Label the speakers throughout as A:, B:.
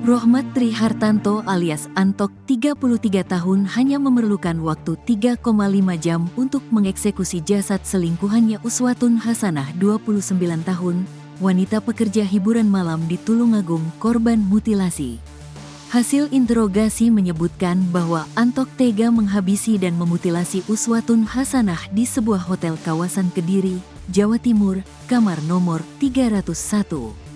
A: Rohmat Trihartanto alias Antok 33 tahun hanya memerlukan waktu 3,5 jam untuk mengeksekusi jasad selingkuhannya Uswatun Hasanah 29 tahun, wanita pekerja hiburan malam di Tulungagung korban mutilasi. Hasil interogasi menyebutkan bahwa Antok tega menghabisi dan memutilasi Uswatun Hasanah di sebuah hotel kawasan Kediri, Jawa Timur, kamar nomor 301.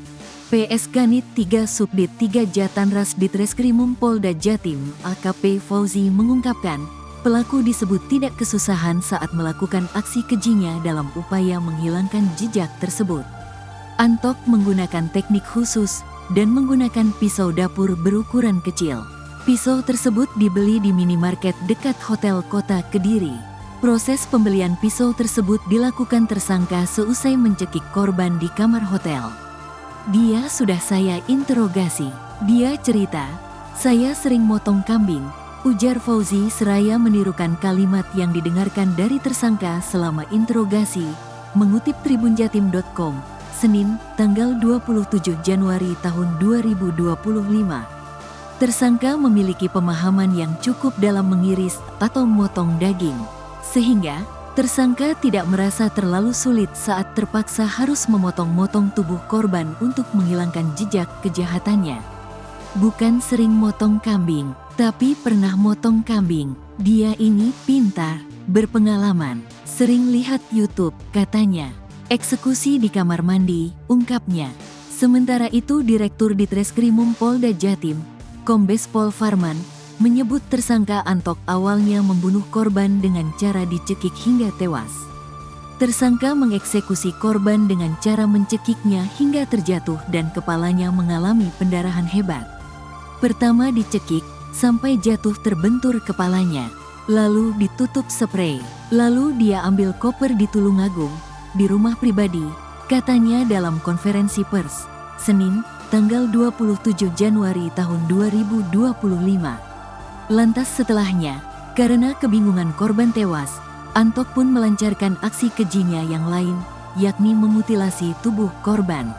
A: PSK Nit 3 Subdit 3 Jatanras Ditreskrimum Polda Jatim AKP Fauzi mengungkapkan, pelaku disebut tidak kesusahan saat melakukan aksi kejinya dalam upaya menghilangkan jejak tersebut. Antok menggunakan teknik khusus dan menggunakan pisau dapur berukuran kecil. Pisau tersebut dibeli di minimarket dekat Hotel Kota Kediri. Proses pembelian pisau tersebut dilakukan tersangka seusai mencekik korban di kamar hotel. Dia sudah saya interogasi. Dia cerita, saya sering motong kambing, ujar Fauzi seraya menirukan kalimat yang didengarkan dari tersangka selama interogasi, mengutip tribunjatim.com, Senin, tanggal 27 Januari tahun 2025. Tersangka memiliki pemahaman yang cukup dalam mengiris atau motong daging, sehingga tersangka tidak merasa terlalu sulit saat terpaksa harus memotong-motong tubuh korban untuk menghilangkan jejak kejahatannya. Bukan sering motong kambing, tapi pernah motong kambing. Dia ini pintar, berpengalaman, sering lihat YouTube, katanya. Eksekusi di kamar mandi, ungkapnya. Sementara itu Direktur Ditreskrimum Polda Jatim, Kombes Pol Farman, menyebut tersangka Antok awalnya membunuh korban dengan cara dicekik hingga tewas. Tersangka mengeksekusi korban dengan cara mencekiknya hingga terjatuh dan kepalanya mengalami pendarahan hebat. Pertama dicekik, sampai jatuh terbentur kepalanya, lalu ditutup sprei. Lalu dia ambil koper di Tulungagung, di rumah pribadi, katanya dalam konferensi pers, Senin, tanggal 27 Januari tahun 2025. Lantas setelahnya, karena kebingungan korban tewas, Antok pun melancarkan aksi kejinya yang lain, yakni memutilasi tubuh korban.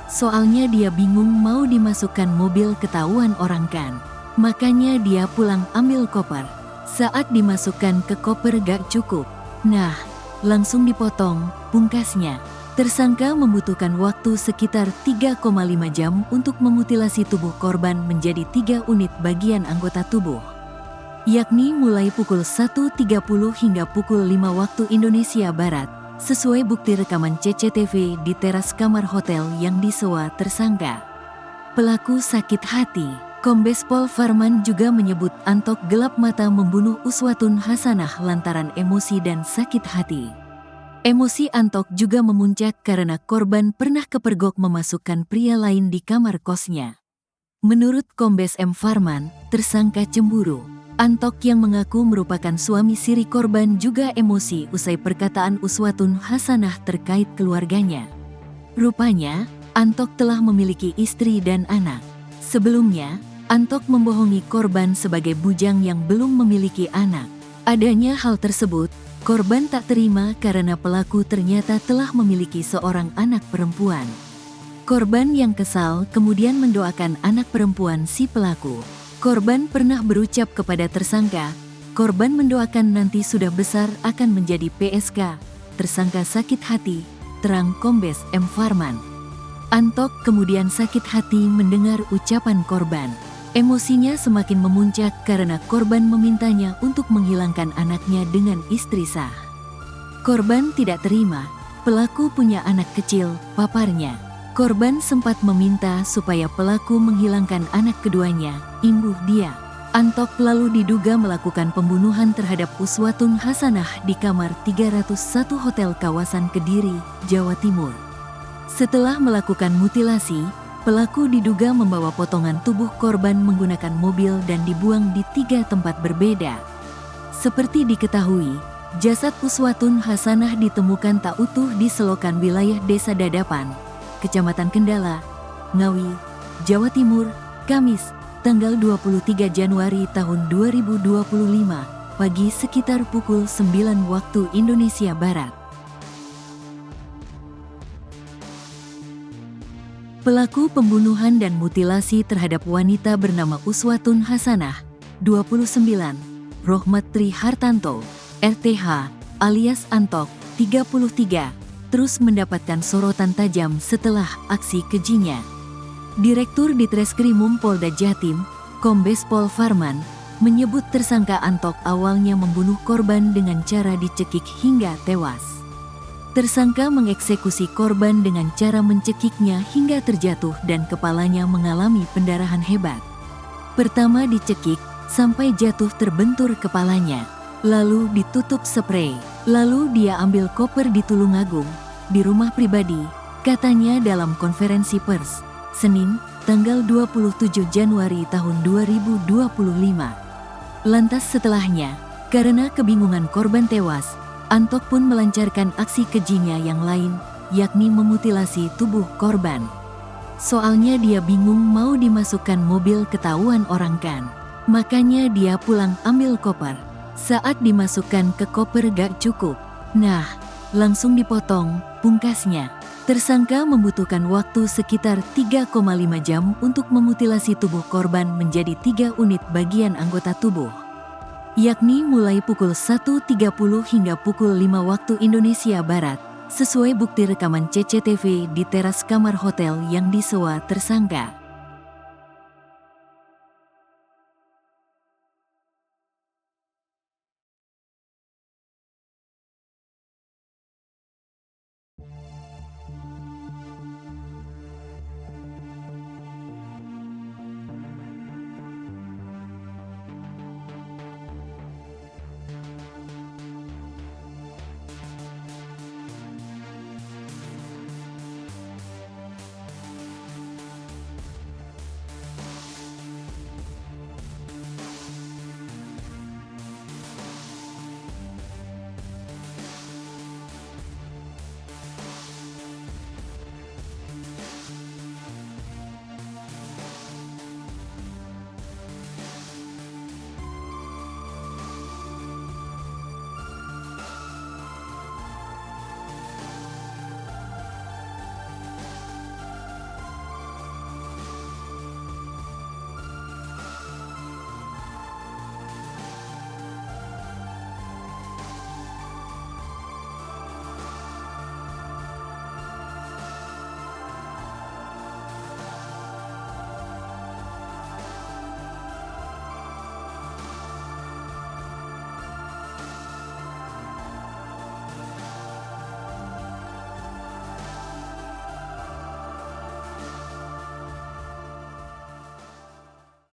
A: Soalnya dia bingung mau dimasukkan mobil ketahuan orang kan. Makanya dia pulang ambil koper. Saat dimasukkan ke koper gak cukup. Nah, langsung dipotong, pungkasnya. Tersangka membutuhkan waktu sekitar 3,5 jam untuk memutilasi tubuh korban menjadi 3 unit bagian anggota tubuh. Yakni mulai pukul 1.30 hingga pukul 5 waktu Indonesia Barat, sesuai bukti rekaman CCTV di teras kamar hotel yang disewa tersangka. Pelaku sakit hati. Kombes Pol Farman juga menyebut Antok gelap mata membunuh Uswatun Hasanah lantaran emosi dan sakit hati. Emosi Antok juga memuncak karena korban pernah kepergok memasukkan pria lain di kamar kosnya. Menurut Kombes M. Farman, tersangka cemburu. Antok yang mengaku merupakan suami siri korban juga emosi usai perkataan Uswatun Hasanah terkait keluarganya. Rupanya, Antok telah memiliki istri dan anak. Sebelumnya, Antok membohongi korban sebagai bujang yang belum memiliki anak. Adanya hal tersebut, korban tak terima karena pelaku ternyata telah memiliki seorang anak perempuan. Korban yang kesal kemudian mendoakan anak perempuan si pelaku. Korban pernah berucap kepada tersangka, korban mendoakan nanti sudah besar akan menjadi PSK. Tersangka sakit hati, terang Kombes M. Farman. Antok kemudian sakit hati mendengar ucapan korban. Emosinya semakin memuncak karena korban memintanya untuk menghilangkan anaknya dengan istri sah. Korban tidak terima, pelaku punya anak kecil, paparnya. Korban sempat meminta supaya pelaku menghilangkan anak keduanya, imbuh dia. Antok lalu diduga melakukan pembunuhan terhadap Uswatun Hasanah di kamar 301 Hotel kawasan Kediri, Jawa Timur. Setelah melakukan mutilasi, pelaku diduga membawa potongan tubuh korban menggunakan mobil dan dibuang di 3 tempat berbeda. Seperti diketahui, jasad Uswatun Hasanah ditemukan tak utuh di selokan wilayah Desa Dadapan, Kecamatan Kendala, Ngawi, Jawa Timur, Kamis, tanggal 23 Januari tahun 2025, pagi sekitar pukul 9 waktu Indonesia Barat. Pelaku pembunuhan dan mutilasi terhadap wanita bernama Uswatun Hasanah, 29, Rohmat Tri Hartanto, RTH, alias Antok, 33, terus mendapatkan sorotan tajam setelah aksi kejinya. Direktur Ditreskrimum Polda Jatim, Kombes Pol Farman, menyebut tersangka Antok awalnya membunuh korban dengan cara dicekik hingga tewas. Tersangka mengeksekusi korban dengan cara mencekiknya hingga terjatuh dan kepalanya mengalami pendarahan hebat. Pertama dicekik, sampai jatuh terbentur kepalanya. Lalu ditutup sprei. Lalu dia ambil koper di Tulungagung, di rumah pribadi, katanya dalam konferensi pers, Senin, tanggal 27 Januari tahun 2025. Lantas setelahnya, karena kebingungan korban tewas, Antok pun melancarkan aksi kejinya yang lain, yakni memutilasi tubuh korban. Soalnya dia bingung mau dimasukkan mobil ketahuan orang kan. Makanya dia pulang ambil koper. Saat dimasukkan ke koper gak cukup. Nah, langsung dipotong, pungkasnya. Tersangka membutuhkan waktu sekitar 3,5 jam untuk memutilasi tubuh korban menjadi 3 unit bagian anggota tubuh. Yakni mulai pukul 1.30 hingga pukul 5 waktu Indonesia Barat, sesuai bukti rekaman CCTV di teras kamar hotel yang disewa tersangka.